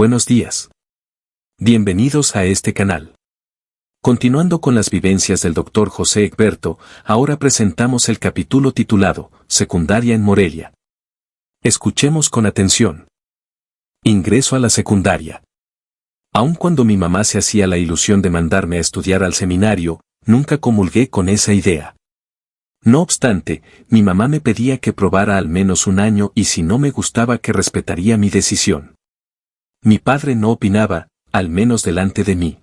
Buenos días. Bienvenidos a este canal. Continuando con las vivencias del Dr. José Egberto, ahora presentamos el capítulo titulado Secundaria en Morelia. Escuchemos con atención. Ingreso a la secundaria. Aun cuando mi mamá se hacía la ilusión de mandarme a estudiar al seminario, nunca comulgué con esa idea. No obstante, mi mamá me pedía que probara al menos un año y si no me gustaba que respetaría mi decisión. Mi padre no opinaba, al menos delante de mí.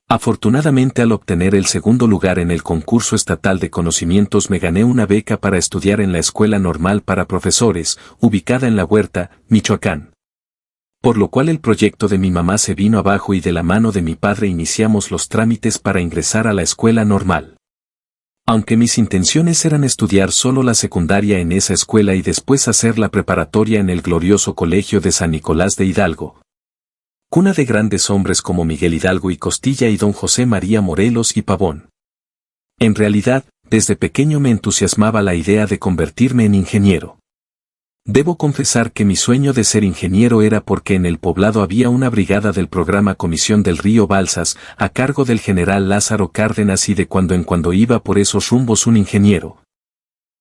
Afortunadamente, al obtener el segundo lugar en el concurso estatal de conocimientos, me gané una beca para estudiar en la Escuela Normal para Profesores, ubicada en La Huerta, Michoacán. Por lo cual el proyecto de mi mamá se vino abajo y de la mano de mi padre iniciamos los trámites para ingresar a la Escuela Normal. Aunque mis intenciones eran estudiar solo la secundaria en esa escuela y después hacer la preparatoria en el glorioso Colegio de San Nicolás de Hidalgo, cuna de grandes hombres como Miguel Hidalgo y Costilla y don José María Morelos y Pavón. En realidad, desde pequeño me entusiasmaba la idea de convertirme en ingeniero. Debo confesar que mi sueño de ser ingeniero era porque en el poblado había una brigada del programa Comisión del Río Balsas, a cargo del general Lázaro Cárdenas, y de cuando en cuando iba por esos rumbos un ingeniero.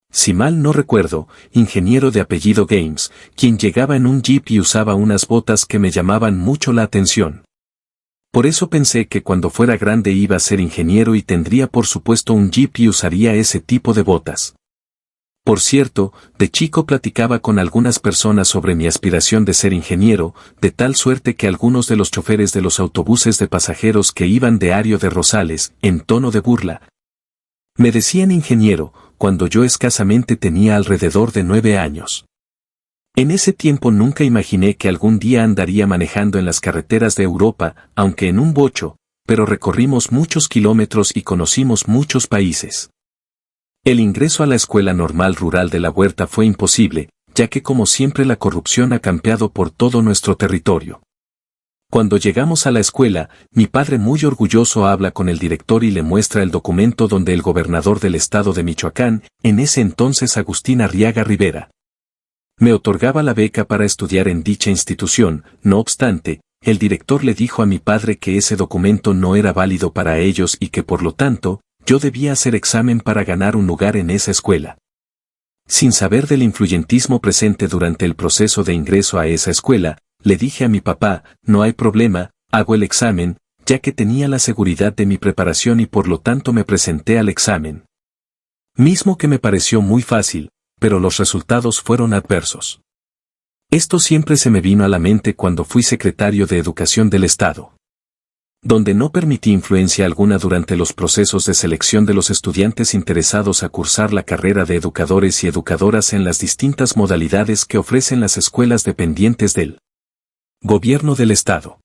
Si mal no recuerdo, ingeniero de apellido Games, quien llegaba en un jeep y usaba unas botas que me llamaban mucho la atención. Por eso pensé que cuando fuera grande iba a ser ingeniero y tendría por supuesto un jeep y usaría ese tipo de botas. Por cierto, de chico platicaba con algunas personas sobre mi aspiración de ser ingeniero, de tal suerte que algunos de los choferes de los autobuses de pasajeros que iban diario de Rosales, en tono de burla, me decían ingeniero, cuando yo escasamente tenía alrededor de 9 años. En ese tiempo nunca imaginé que algún día andaría manejando en las carreteras de Europa, aunque en un bocho, pero recorrimos muchos kilómetros y conocimos muchos países. El ingreso a la Escuela Normal Rural de La Huerta fue imposible, ya que como siempre la corrupción ha campeado por todo nuestro territorio. Cuando llegamos a la escuela, mi padre muy orgulloso habla con el director y le muestra el documento donde el gobernador del estado de Michoacán, en ese entonces Agustín Arriaga Rivera, me otorgaba la beca para estudiar en dicha institución. No obstante, el director le dijo a mi padre que ese documento no era válido para ellos y que por lo tanto, yo debía hacer examen para ganar un lugar en esa escuela. Sin saber del influyentismo presente durante el proceso de ingreso a esa escuela, le dije a mi papá, no hay problema, hago el examen, ya que tenía la seguridad de mi preparación y por lo tanto me presenté al examen. Mismo que me pareció muy fácil, pero los resultados fueron adversos. Esto siempre se me vino a la mente cuando fui secretario de Educación del Estado, donde no permití influencia alguna durante los procesos de selección de los estudiantes interesados a cursar la carrera de educadores y educadoras en las distintas modalidades que ofrecen las escuelas dependientes del Gobierno del Estado.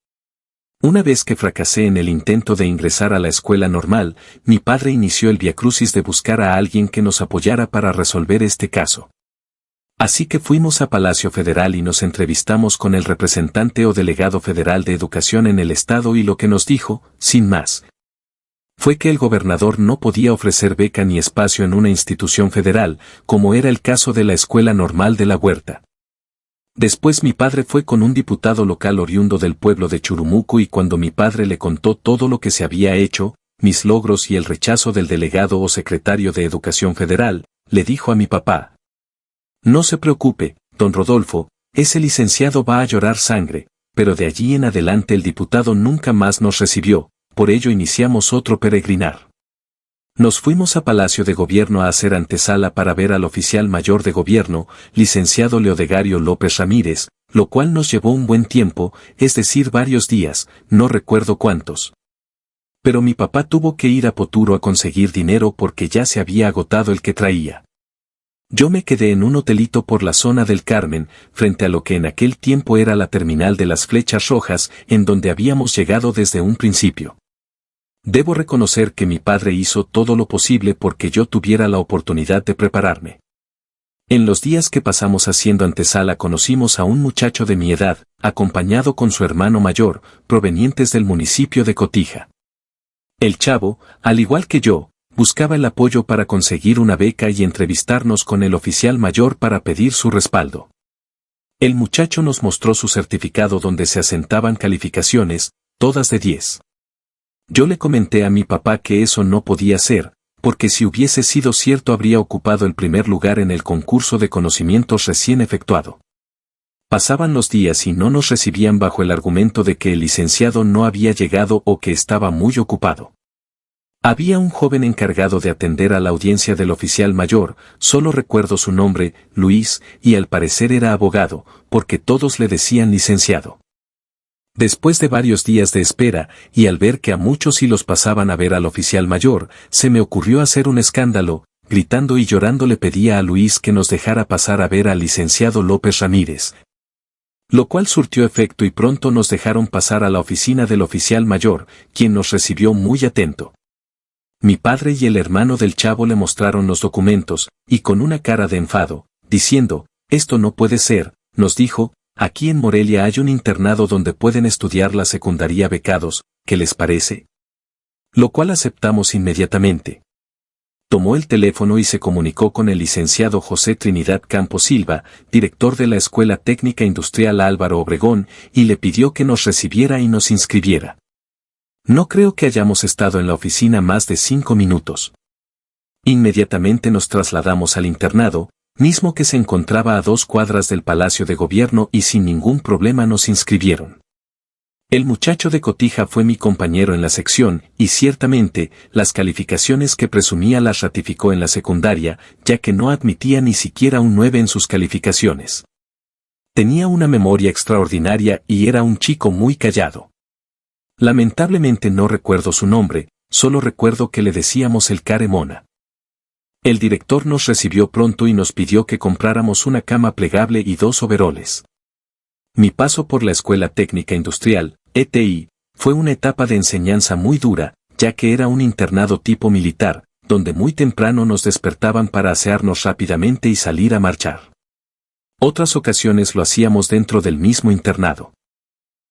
Una vez que fracasé en el intento de ingresar a la escuela normal, mi padre inició el viacrucis de buscar a alguien que nos apoyara para resolver este caso. Así que fuimos a Palacio Federal y nos entrevistamos con el representante o delegado federal de educación en el estado y lo que nos dijo, sin más, fue que el gobernador no podía ofrecer beca ni espacio en una institución federal, como era el caso de la Escuela Normal de La Huerta. Después mi padre fue con un diputado local oriundo del pueblo de Churumuco y cuando mi padre le contó todo lo que se había hecho, mis logros y el rechazo del delegado o secretario de Educación Federal, le dijo a mi papá: no se preocupe, don Rodolfo, ese licenciado va a llorar sangre, pero de allí en adelante el diputado nunca más nos recibió, por ello iniciamos otro peregrinar. Nos fuimos a Palacio de Gobierno a hacer antesala para ver al oficial mayor de gobierno, licenciado Leodegario López Ramírez, lo cual nos llevó un buen tiempo, es decir varios días, no recuerdo cuántos. Pero mi papá tuvo que ir a Poturo a conseguir dinero porque ya se había agotado el que traía. Yo me quedé en un hotelito por la zona del Carmen, frente a lo que en aquel tiempo era la terminal de las Flechas Rojas, en donde habíamos llegado desde un principio. Debo reconocer que mi padre hizo todo lo posible porque yo tuviera la oportunidad de prepararme. En los días que pasamos haciendo antesala conocimos a un muchacho de mi edad, acompañado con su hermano mayor, provenientes del municipio de Cotija. El chavo, al igual que yo, buscaba el apoyo para conseguir una beca y entrevistarnos con el oficial mayor para pedir su respaldo. El muchacho nos mostró su certificado donde se asentaban calificaciones, todas de 10. Yo le comenté a mi papá que eso no podía ser, porque si hubiese sido cierto habría ocupado el primer lugar en el concurso de conocimientos recién efectuado. Pasaban los días y no nos recibían bajo el argumento de que el licenciado no había llegado o que estaba muy ocupado. Había un joven encargado de atender a la audiencia del oficial mayor, solo recuerdo su nombre, Luis, y al parecer era abogado, porque todos le decían licenciado. Después de varios días de espera, y al ver que a muchos sí los pasaban a ver al oficial mayor, se me ocurrió hacer un escándalo, gritando y llorando le pedía a Luis que nos dejara pasar a ver al licenciado López Ramírez. Lo cual surtió efecto y pronto nos dejaron pasar a la oficina del oficial mayor, quien nos recibió muy atento. Mi padre y el hermano del chavo le mostraron los documentos, y con una cara de enfado, diciendo, «Esto no puede ser», nos dijo, «Aquí en Morelia hay un internado donde pueden estudiar la secundaria becados, ¿qué les parece?». Lo cual aceptamos inmediatamente. Tomó el teléfono y se comunicó con el licenciado José Trinidad Campos Silva, director de la Escuela Técnica Industrial Álvaro Obregón, y le pidió que nos recibiera y nos inscribiera. No creo que hayamos estado en la oficina más de 5 minutos. Inmediatamente nos trasladamos al internado, mismo que se encontraba a 2 cuadras del Palacio de Gobierno y sin ningún problema nos inscribieron. El muchacho de Cotija fue mi compañero en la sección, y ciertamente, las calificaciones que presumía las ratificó en la secundaria, ya que no admitía ni siquiera un 9 en sus calificaciones. Tenía una memoria extraordinaria y era un chico muy callado. Lamentablemente no recuerdo su nombre, solo recuerdo que le decíamos el care mona. El director nos recibió pronto y nos pidió que compráramos una cama plegable y 2 overoles. Mi paso por la Escuela Técnica Industrial, ETI, fue una etapa de enseñanza muy dura, ya que era un internado tipo militar, donde muy temprano nos despertaban para asearnos rápidamente y salir a marchar. Otras ocasiones lo hacíamos dentro del mismo internado.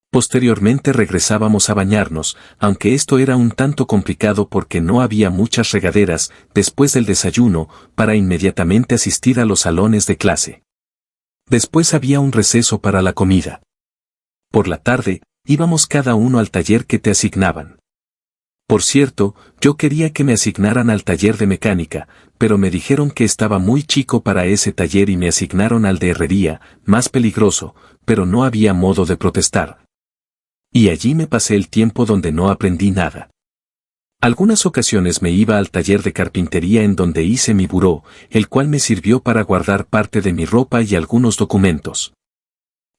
Posteriormente regresábamos a bañarnos, aunque esto era un tanto complicado porque no había muchas regaderas, después del desayuno, para inmediatamente asistir a los salones de clase. Después había un receso para la comida. Por la tarde, íbamos cada uno al taller que te asignaban. Por cierto, yo quería que me asignaran al taller de mecánica, pero me dijeron que estaba muy chico para ese taller y me asignaron al de herrería, más peligroso, pero no había modo de protestar. Y allí me pasé el tiempo donde no aprendí nada. Algunas ocasiones me iba al taller de carpintería en donde hice mi buró, el cual me sirvió para guardar parte de mi ropa y algunos documentos.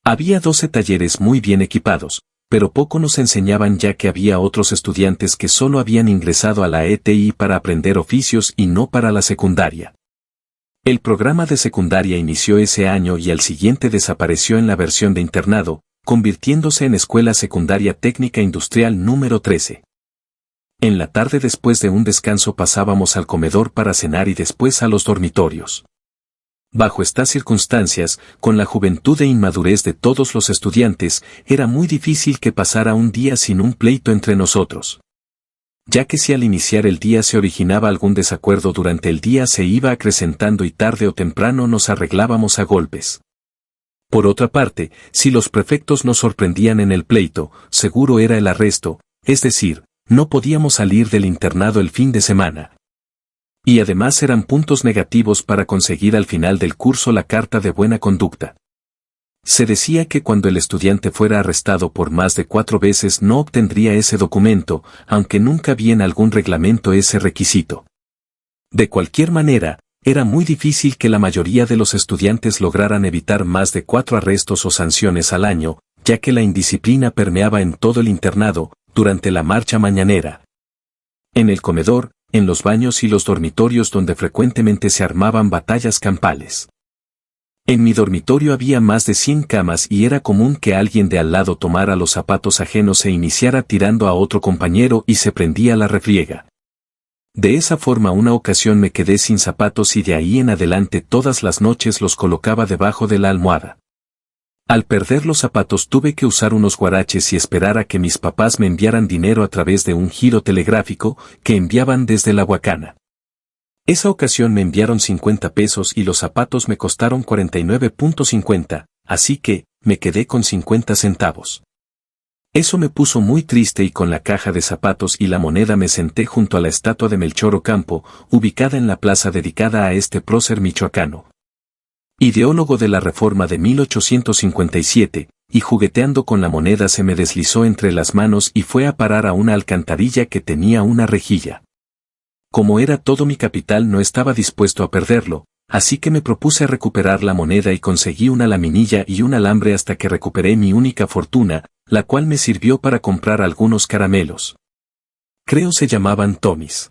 Había 12 talleres muy bien equipados, pero poco nos enseñaban ya que había otros estudiantes que solo habían ingresado a la ETI para aprender oficios y no para la secundaria. El programa de secundaria inició ese año y al siguiente desapareció en la versión de internado, convirtiéndose en Escuela Secundaria Técnica Industrial número 13. En la tarde después de un descanso pasábamos al comedor para cenar y después a los dormitorios. Bajo estas circunstancias, con la juventud e inmadurez de todos los estudiantes, era muy difícil que pasara un día sin un pleito entre nosotros. Ya que si al iniciar el día se originaba algún desacuerdo durante el día se iba acrecentando y tarde o temprano nos arreglábamos a golpes. Por otra parte, si los prefectos nos sorprendían en el pleito, seguro era el arresto, es decir, no podíamos salir del internado el fin de semana. Y además eran puntos negativos para conseguir al final del curso la carta de buena conducta. Se decía que cuando el estudiante fuera arrestado por más de 4 veces no obtendría ese documento, aunque nunca vi en algún reglamento ese requisito. De cualquier manera, era muy difícil que la mayoría de los estudiantes lograran evitar más de 4 arrestos o sanciones al año, ya que la indisciplina permeaba en todo el internado, durante la marcha mañanera. En el comedor, en los baños y los dormitorios donde frecuentemente se armaban batallas campales. En mi dormitorio había más de 100 camas y era común que alguien de al lado tomara los zapatos ajenos e iniciara tirando a otro compañero y se prendía la refriega. De esa forma una ocasión me quedé sin zapatos y de ahí en adelante todas las noches los colocaba debajo de la almohada. Al perder los zapatos tuve que usar unos guaraches y esperar a que mis papás me enviaran dinero a través de un giro telegráfico que enviaban desde la Huacana. Esa ocasión me enviaron 50 pesos y los zapatos me costaron 49.50, así que, me quedé con 50 centavos. Eso me puso muy triste y con la caja de zapatos y la moneda me senté junto a la estatua de Melchor Ocampo, ubicada en la plaza dedicada a este prócer michoacano, ideólogo de la Reforma de 1857, y jugueteando con la moneda se me deslizó entre las manos y fue a parar a una alcantarilla que tenía una rejilla. Como era todo mi capital no estaba dispuesto a perderlo, así que me propuse recuperar la moneda y conseguí una laminilla y un alambre hasta que recuperé mi única fortuna, la cual me sirvió para comprar algunos caramelos. Creo se llamaban Tommys.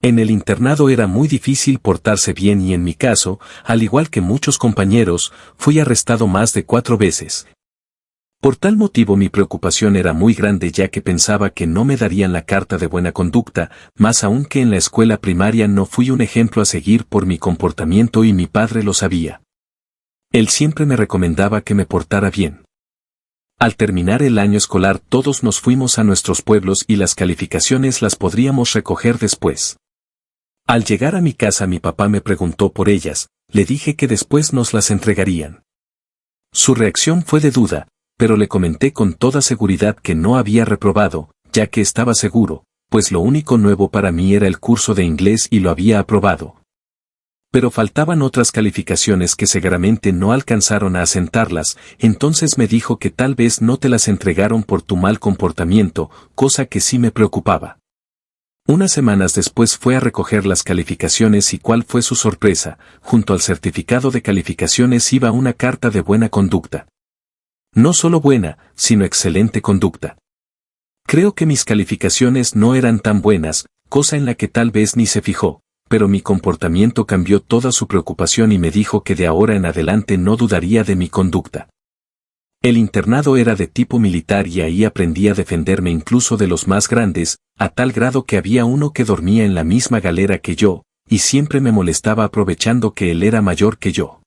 En el internado era muy difícil portarse bien y en mi caso, al igual que muchos compañeros, fui arrestado más de 4 veces. Por tal motivo mi preocupación era muy grande ya que pensaba que no me darían la carta de buena conducta, más aún que en la escuela primaria no fui un ejemplo a seguir por mi comportamiento y mi padre lo sabía. Él siempre me recomendaba que me portara bien. Al terminar el año escolar todos nos fuimos a nuestros pueblos y las calificaciones las podríamos recoger después. Al llegar a mi casa mi papá me preguntó por ellas, le dije que después nos las entregarían. Su reacción fue de duda, pero le comenté con toda seguridad que no había reprobado, ya que estaba seguro, pues lo único nuevo para mí era el curso de inglés y lo había aprobado. Pero faltaban otras calificaciones que seguramente no alcanzaron a asentarlas, entonces me dijo que tal vez no te las entregaron por tu mal comportamiento, cosa que sí me preocupaba. Unas semanas después fue a recoger las calificaciones y cuál fue su sorpresa, junto al certificado de calificaciones iba una carta de buena conducta. No solo buena, sino excelente conducta. Creo que mis calificaciones no eran tan buenas, cosa en la que tal vez ni se fijó, pero mi comportamiento cambió toda su preocupación y me dijo que de ahora en adelante no dudaría de mi conducta. El internado era de tipo militar y ahí aprendí a defenderme incluso de los más grandes, a tal grado que había uno que dormía en la misma galera que yo, y siempre me molestaba aprovechando que él era mayor que yo.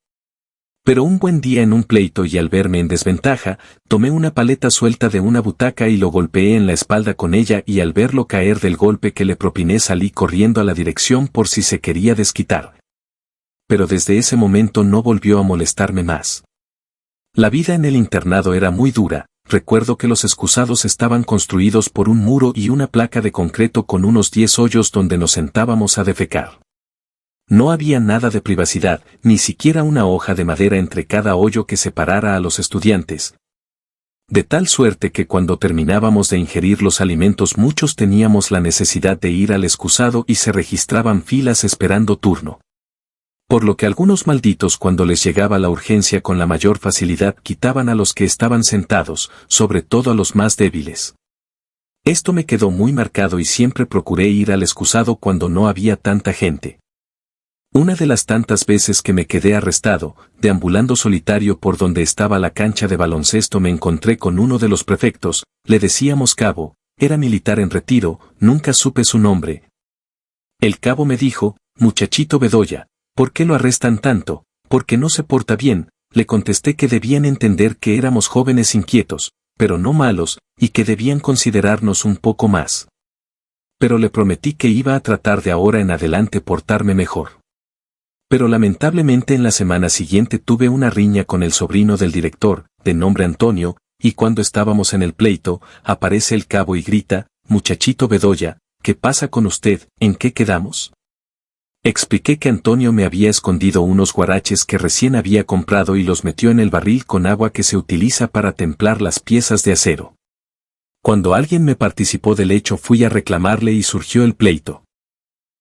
Pero un buen día en un pleito y al verme en desventaja, tomé una paleta suelta de una butaca y lo golpeé en la espalda con ella y al verlo caer del golpe que le propiné salí corriendo a la dirección por si se quería desquitar. Pero desde ese momento no volvió a molestarme más. La vida en el internado era muy dura, recuerdo que los excusados estaban construidos por un muro y una placa de concreto con unos 10 hoyos donde nos sentábamos a defecar. No había nada de privacidad, ni siquiera una hoja de madera entre cada hoyo que separara a los estudiantes. De tal suerte que cuando terminábamos de ingerir los alimentos muchos teníamos la necesidad de ir al excusado y se registraban filas esperando turno. Por lo que algunos malditos cuando les llegaba la urgencia con la mayor facilidad quitaban a los que estaban sentados, sobre todo a los más débiles. Esto me quedó muy marcado y siempre procuré ir al excusado cuando no había tanta gente. Una de las tantas veces que me quedé arrestado, deambulando solitario por donde estaba la cancha de baloncesto me encontré con uno de los prefectos, le decíamos cabo, era militar en retiro, nunca supe su nombre. El cabo me dijo, muchachito Bedoya, ¿por qué lo arrestan tanto? Porque no se porta bien, le contesté que debían entender que éramos jóvenes inquietos, pero no malos, y que debían considerarnos un poco más. Pero le prometí que iba a tratar de ahora en adelante portarme mejor. Pero lamentablemente en la semana siguiente tuve una riña con el sobrino del director, de nombre Antonio, y cuando estábamos en el pleito, aparece el cabo y grita, muchachito Bedoya, ¿qué pasa con usted? ¿En qué quedamos? Expliqué que Antonio me había escondido unos guaraches que recién había comprado y los metió en el barril con agua que se utiliza para templar las piezas de acero. Cuando alguien me participó del hecho fui a reclamarle y surgió el pleito.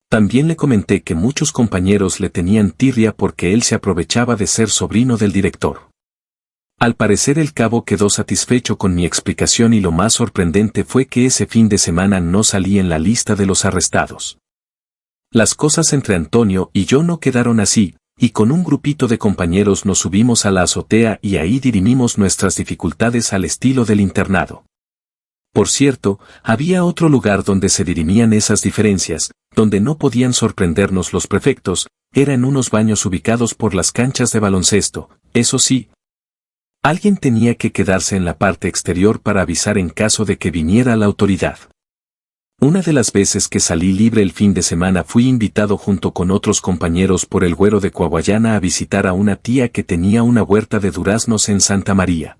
También le comenté que muchos compañeros le tenían tirria porque él se aprovechaba de ser sobrino del director. Al parecer el cabo quedó satisfecho con mi explicación y lo más sorprendente fue que ese fin de semana no salí en la lista de los arrestados. Las cosas entre Antonio y yo no quedaron así, y con un grupito de compañeros nos subimos a la azotea y ahí dirimimos nuestras dificultades al estilo del internado. Por cierto, había otro lugar donde se dirimían esas diferencias, donde no podían sorprendernos los prefectos, era en unos baños ubicados por las canchas de baloncesto, eso sí. Alguien tenía que quedarse en la parte exterior para avisar en caso de que viniera la autoridad. Una de las veces que salí libre el fin de semana fui invitado junto con otros compañeros por el Güero de Coahuayana a visitar a una tía que tenía una huerta de duraznos en Santa María.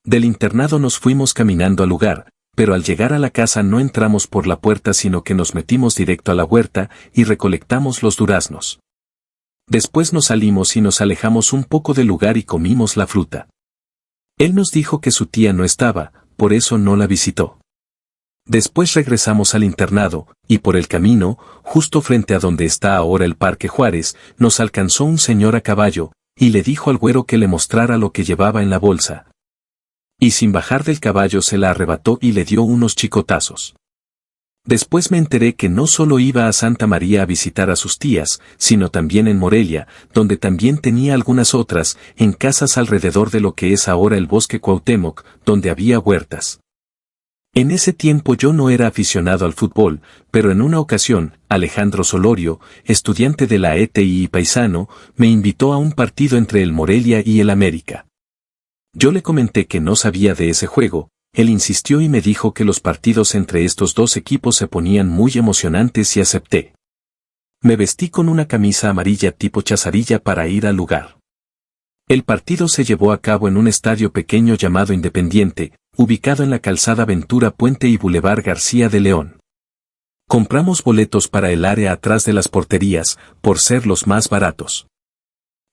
Del internado nos fuimos caminando al lugar, pero al llegar a la casa no entramos por la puerta sino que nos metimos directo a la huerta y recolectamos los duraznos. Después nos salimos y nos alejamos un poco del lugar y comimos la fruta. Él nos dijo que su tía no estaba, por eso no la visitó. Después regresamos al internado, y por el camino, justo frente a donde está ahora el Parque Juárez, nos alcanzó un señor a caballo, y le dijo al güero que le mostrara lo que llevaba en la bolsa. Y sin bajar del caballo se la arrebató y le dio unos chicotazos. Después me enteré que no solo iba a Santa María a visitar a sus tías, sino también en Morelia, donde también tenía algunas otras, en casas alrededor de lo que es ahora el Bosque Cuauhtémoc, donde había huertas. En ese tiempo yo no era aficionado al fútbol, pero en una ocasión, Alejandro Solorio, estudiante de la ETI y paisano, me invitó a un partido entre el Morelia y el América. Yo le comenté que no sabía de ese juego, él insistió y me dijo que los partidos entre estos dos equipos se ponían muy emocionantes y acepté. Me vestí con una camisa amarilla tipo chazarilla para ir al lugar. El partido se llevó a cabo en un estadio pequeño llamado Independiente, ubicado en la calzada Ventura Puente y Boulevard García de León. Compramos boletos para el área atrás de las porterías, por ser los más baratos.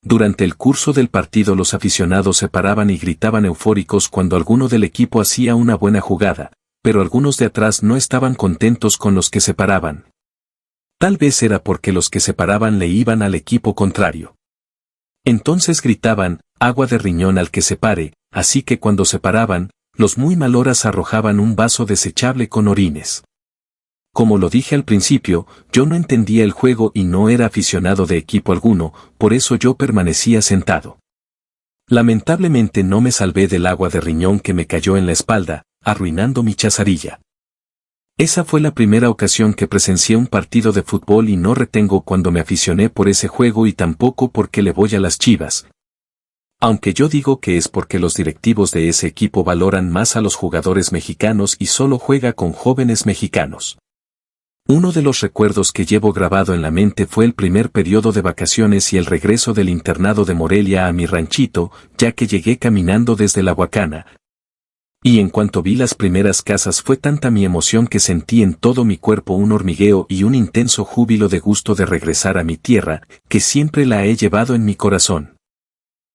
Durante el curso del partido los aficionados se paraban y gritaban eufóricos cuando alguno del equipo hacía una buena jugada, pero algunos de atrás no estaban contentos con los que se paraban. Tal vez era porque los que se paraban le iban al equipo contrario. Entonces gritaban, agua de riñón al que se pare, así que cuando se paraban, los muy maloras arrojaban un vaso desechable con orines. Como lo dije al principio, yo no entendía el juego y no era aficionado de equipo alguno, por eso yo permanecía sentado. Lamentablemente no me salvé del agua de riñón que me cayó en la espalda, arruinando mi chazarilla. Esa fue la primera ocasión que presencié un partido de fútbol y no retengo cuando me aficioné por ese juego y tampoco porque le voy a las Chivas. Aunque yo digo que es porque los directivos de ese equipo valoran más a los jugadores mexicanos y solo juega con jóvenes mexicanos. Uno de los recuerdos que llevo grabado en la mente fue el primer periodo de vacaciones y el regreso del internado de Morelia a mi ranchito, ya que llegué caminando desde la Huacana. Y en cuanto vi las primeras casas fue tanta mi emoción que sentí en todo mi cuerpo un hormigueo y un intenso júbilo de gusto de regresar a mi tierra, que siempre la he llevado en mi corazón.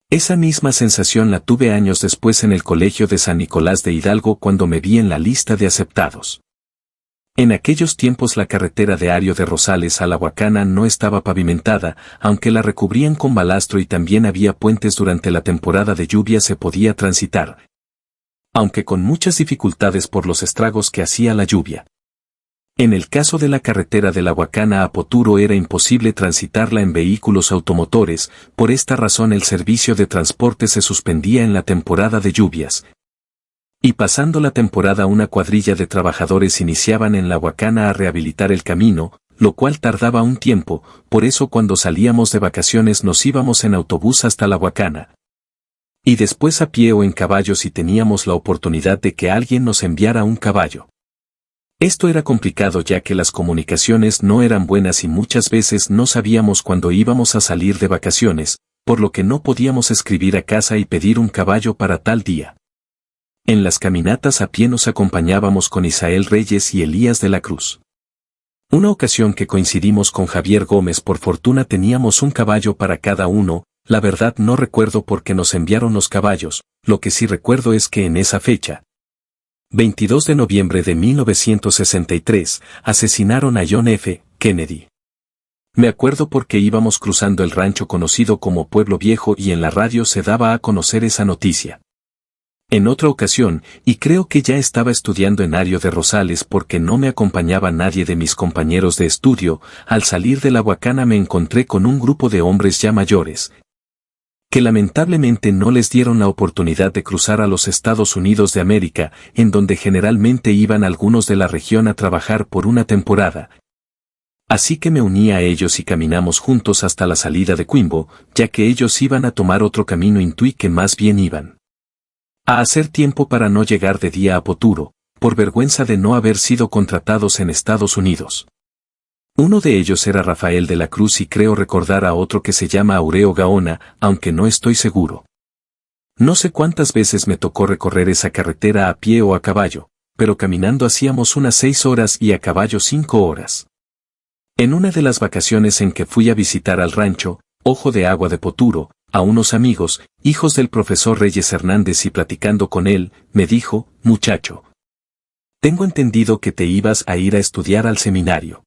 Esa misma sensación la tuve años después en el colegio de San Nicolás de Hidalgo cuando me vi en la lista de aceptados. En aquellos tiempos la carretera de Ario de Rosales a la Huacana no estaba pavimentada, aunque la recubrían con balastro y también había puentes durante la temporada de lluvia se podía transitar, aunque con muchas dificultades por los estragos que hacía la lluvia. En el caso de la carretera de la Huacana a Poturo era imposible transitarla en vehículos automotores, por esta razón el servicio de transporte se suspendía en la temporada de lluvias. Y pasando la temporada una cuadrilla de trabajadores iniciaban en la Huacana a rehabilitar el camino, lo cual tardaba un tiempo, por eso cuando salíamos de vacaciones nos íbamos en autobús hasta la Huacana. Y después a pie o en caballo si teníamos la oportunidad de que alguien nos enviara un caballo. Esto era complicado ya que las comunicaciones no eran buenas y muchas veces no sabíamos cuándo íbamos a salir de vacaciones, por lo que no podíamos escribir a casa y pedir un caballo para tal día. En las caminatas a pie nos acompañábamos con Isael Reyes y Elías de la Cruz. Una ocasión que coincidimos con Javier Gómez por fortuna teníamos un caballo para cada uno, la verdad no recuerdo por qué nos enviaron los caballos, lo que sí recuerdo es que en esa fecha, 22 de noviembre de 1963, asesinaron a John F. Kennedy. Me acuerdo porque íbamos cruzando el rancho conocido como Pueblo Viejo y en la radio se daba a conocer esa noticia. En otra ocasión, y creo que ya estaba estudiando en Ario de Rosales porque no me acompañaba nadie de mis compañeros de estudio, al salir de la Huacana me encontré con un grupo de hombres ya mayores, que lamentablemente no les dieron la oportunidad de cruzar a los Estados Unidos de América, en donde generalmente iban algunos de la región a trabajar por una temporada. Así que me uní a ellos y caminamos juntos hasta la salida de Quimbo, ya que ellos iban a tomar otro camino intuí que más bien iban a hacer tiempo para no llegar de día a Poturo, por vergüenza de no haber sido contratados en Estados Unidos. Uno de ellos era Rafael de la Cruz y creo recordar a otro que se llama Aureo Gaona, aunque no estoy seguro. No sé cuántas veces me tocó recorrer esa carretera a pie o a caballo, pero caminando hacíamos unas 6 horas y a caballo 5 horas. En una de las vacaciones en que fui a visitar al rancho, Ojo de Agua de Poturo, a unos amigos, hijos del profesor Reyes Hernández y platicando con él, me dijo, muchacho. Tengo entendido que te ibas a ir a estudiar al seminario.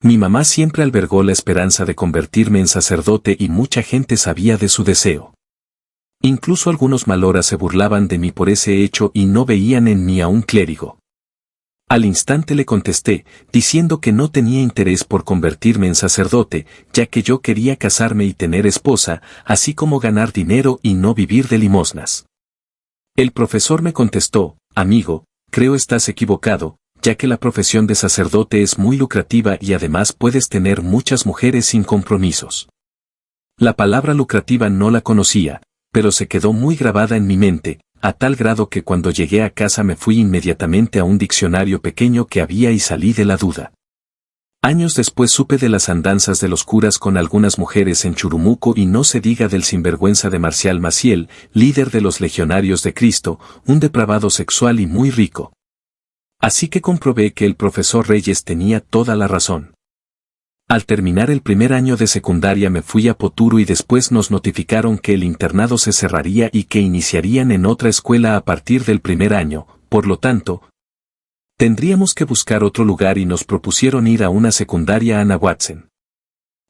Mi mamá siempre albergó la esperanza de convertirme en sacerdote y mucha gente sabía de su deseo. Incluso algunos maloras se burlaban de mí por ese hecho y no veían en mí a un clérigo. Al instante le contesté, diciendo que no tenía interés por convertirme en sacerdote, ya que yo quería casarme y tener esposa, así como ganar dinero y no vivir de limosnas. El profesor me contestó, amigo, creo estás equivocado, ya que la profesión de sacerdote es muy lucrativa y además puedes tener muchas mujeres sin compromisos. La palabra lucrativa no la conocía, pero se quedó muy grabada en mi mente, a tal grado que cuando llegué a casa me fui inmediatamente a un diccionario pequeño que había y salí de la duda. Años después supe de las andanzas de los curas con algunas mujeres en Churumuco y no se diga del sinvergüenza de Marcial Maciel, líder de los Legionarios de Cristo, un depravado sexual y muy rico. Así que comprobé que el profesor Reyes tenía toda la razón. Al terminar el primer año de secundaria me fui a Poturo y después nos notificaron que el internado se cerraría y que iniciarían en otra escuela a partir del primer año, por lo tanto, tendríamos que buscar otro lugar y nos propusieron ir a una secundaria Anahuatzen.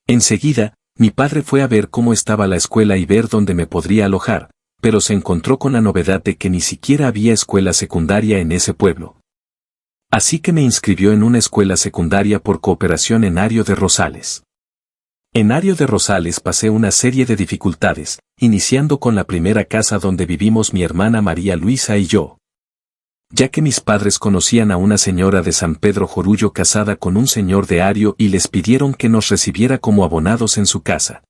Enseguida, mi padre fue a ver cómo estaba la escuela y ver dónde me podría alojar, pero se encontró con la novedad de que ni siquiera había escuela secundaria en ese pueblo. Así que me inscribió en una escuela secundaria por cooperación en Ario de Rosales. En Ario de Rosales pasé una serie de dificultades, iniciando con la primera casa donde vivimos mi hermana María Luisa y yo. Ya que mis padres conocían a una señora de San Pedro Jorullo casada con un señor de Ario y les pidieron que nos recibiera como abonados en su casa.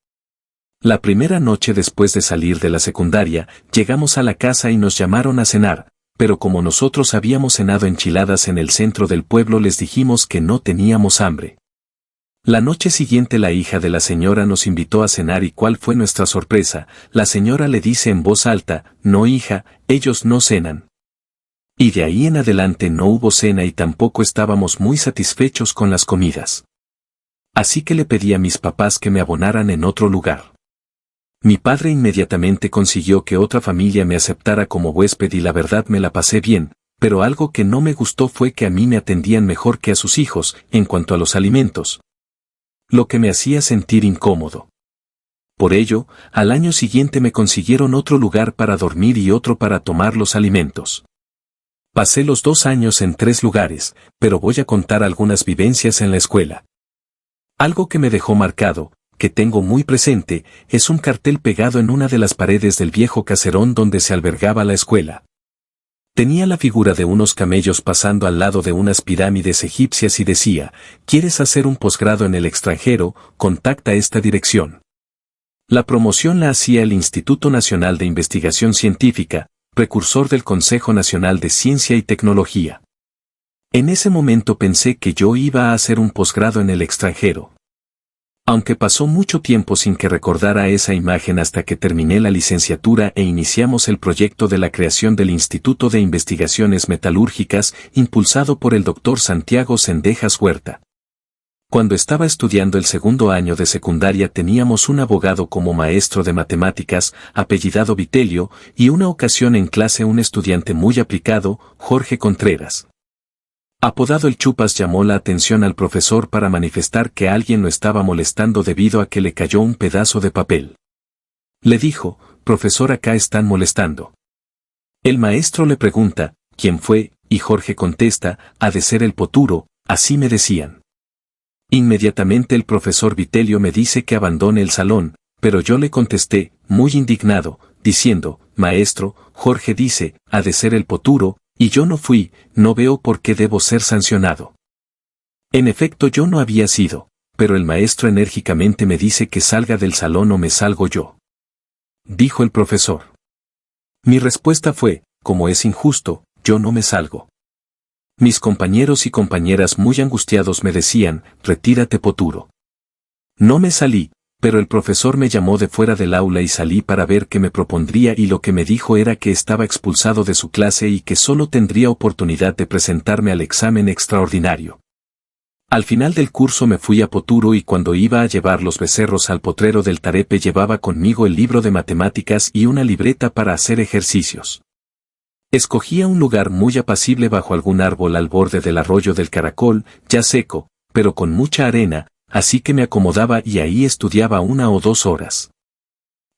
La primera noche después de salir de la secundaria, llegamos a la casa y nos llamaron a cenar, pero como nosotros habíamos cenado enchiladas en el centro del pueblo les dijimos que no teníamos hambre. La noche siguiente la hija de la señora nos invitó a cenar y ¿cuál fue nuestra sorpresa? La señora le dice en voz alta, no hija, ellos no cenan. Y de ahí en adelante no hubo cena y tampoco estábamos muy satisfechos con las comidas. Así que le pedí a mis papás que me abonaran en otro lugar. Mi padre inmediatamente consiguió que otra familia me aceptara como huésped y la verdad me la pasé bien, pero algo que no me gustó fue que a mí me atendían mejor que a sus hijos, en cuanto a los alimentos. Lo que me hacía sentir incómodo. Por ello, al año siguiente me consiguieron otro lugar para dormir y otro para tomar los alimentos. Pasé los 2 años en 3 lugares, pero voy a contar algunas vivencias en la escuela. Algo que me dejó marcado, que tengo muy presente, es un cartel pegado en una de las paredes del viejo caserón donde se albergaba la escuela. Tenía la figura de unos camellos pasando al lado de unas pirámides egipcias y decía, ¿quieres hacer un posgrado en el extranjero? Contacta esta dirección. La promoción la hacía el Instituto Nacional de Investigación Científica, precursor del Consejo Nacional de Ciencia y Tecnología. En ese momento pensé que yo iba a hacer un posgrado en el extranjero. Aunque pasó mucho tiempo sin que recordara esa imagen hasta que terminé la licenciatura e iniciamos el proyecto de la creación del Instituto de Investigaciones Metalúrgicas, impulsado por el Dr. Santiago Cendejas Huerta. Cuando estaba estudiando el segundo año de secundaria teníamos un abogado como maestro de matemáticas, apellidado Vitelio, y una ocasión en clase un estudiante muy aplicado, Jorge Contreras. Apodado el Chupas llamó la atención al profesor para manifestar que alguien lo estaba molestando debido a que le cayó un pedazo de papel. Le dijo, profesor acá están molestando. El maestro le pregunta, ¿quién fue? Y Jorge contesta, ha de ser el Poturo, así me decían. Inmediatamente el profesor Vitelio me dice que abandone el salón, pero yo le contesté, muy indignado, diciendo, maestro, Jorge dice, ha de ser el Poturo, y yo no fui, no veo por qué debo ser sancionado. En efecto yo no había sido, pero el maestro enérgicamente me dice que salga del salón o me salgo yo. Dijo el profesor. Mi respuesta fue, como es injusto, yo no me salgo. Mis compañeros y compañeras muy angustiados me decían, retírate Poturo. No me salí, pero el profesor me llamó de fuera del aula y salí para ver qué me propondría y lo que me dijo era que estaba expulsado de su clase y que solo tendría oportunidad de presentarme al examen extraordinario. Al final del curso me fui a Poturo y cuando iba a llevar los becerros al potrero del Tarepe llevaba conmigo el libro de matemáticas y una libreta para hacer ejercicios. Escogía un lugar muy apacible bajo algún árbol al borde del arroyo del Caracol, ya seco, pero con mucha arena, así que me acomodaba y ahí estudiaba 1 o 2 horas.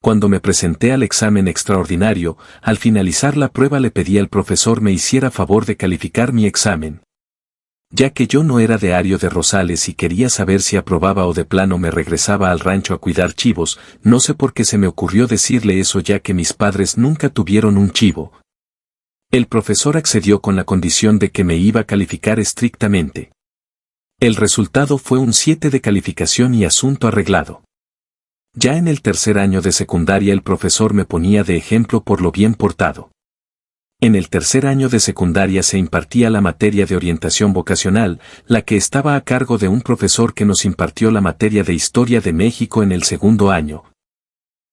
Cuando me presenté al examen extraordinario, al finalizar la prueba le pedí al profesor me hiciera favor de calificar mi examen. Ya que yo no era de Ario de Rosales y quería saber si aprobaba o de plano me regresaba al rancho a cuidar chivos, no sé por qué se me ocurrió decirle eso ya que mis padres nunca tuvieron un chivo. El profesor accedió con la condición de que me iba a calificar estrictamente. El resultado fue un 7 de calificación y asunto arreglado. Ya en el tercer año de secundaria el profesor me ponía de ejemplo por lo bien portado. En el tercer año de secundaria se impartía la materia de orientación vocacional, la que estaba a cargo de un profesor que nos impartió la materia de Historia de México en el segundo año.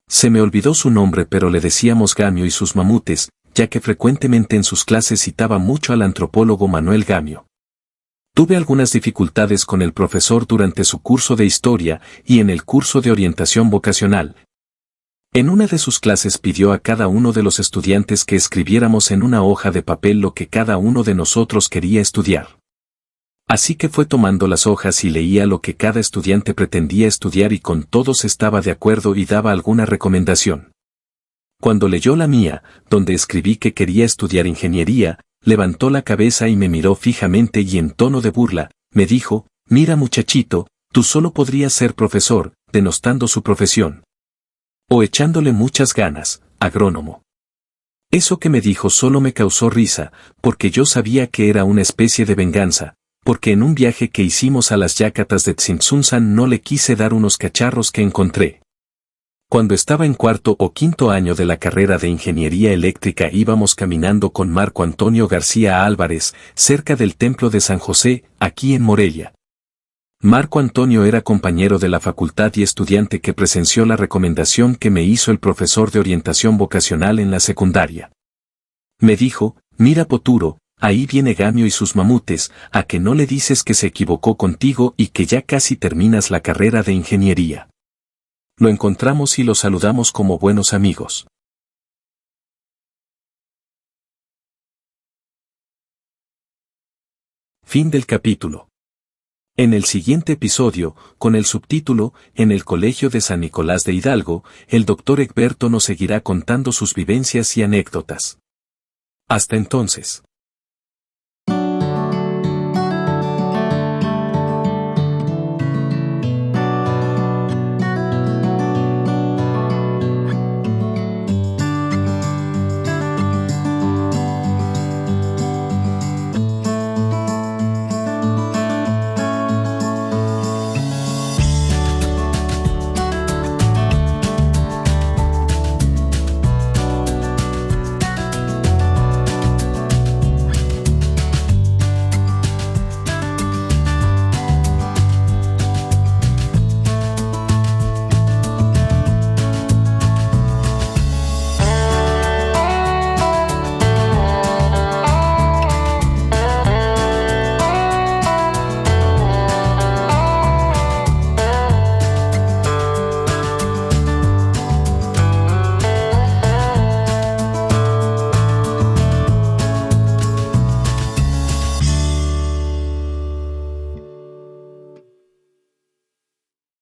Se me olvidó su nombre pero le decíamos Gamio y sus mamutes, ya que frecuentemente en sus clases citaba mucho al antropólogo Manuel Gamio. Tuve algunas dificultades con el profesor durante su curso de Historia y en el curso de orientación vocacional. En una de sus clases pidió a cada uno de los estudiantes que escribiéramos en una hoja de papel lo que cada uno de nosotros quería estudiar. Así que fue tomando las hojas y leía lo que cada estudiante pretendía estudiar y con todos estaba de acuerdo y daba alguna recomendación. Cuando leyó la mía, donde escribí que quería estudiar ingeniería, levantó la cabeza y me miró fijamente y en tono de burla, me dijo, mira muchachito, tú solo podrías ser profesor, denostando su profesión. O echándole muchas ganas, agrónomo. Eso que me dijo solo me causó risa, porque yo sabía que era una especie de venganza, porque en un viaje que hicimos a las Yacatas de Tzintzuntzan no le quise dar unos cacharros que encontré. Cuando estaba en cuarto o quinto año de la carrera de Ingeniería Eléctrica íbamos caminando con Marco Antonio García Álvarez, cerca del Templo de San José, aquí en Morelia. Marco Antonio era compañero de la facultad y estudiante que presenció la recomendación que me hizo el profesor de orientación vocacional en la secundaria. Me dijo, mira Poturo, ahí viene Gamio y sus mamutes, ¿a que no le dices que se equivocó contigo y que ya casi terminas la carrera de ingeniería? Lo encontramos y lo saludamos como buenos amigos. Fin del capítulo. En el siguiente episodio, con el subtítulo, En el Colegio de San Nicolás de Hidalgo, el Dr. Egberto nos seguirá contando sus vivencias y anécdotas. Hasta entonces.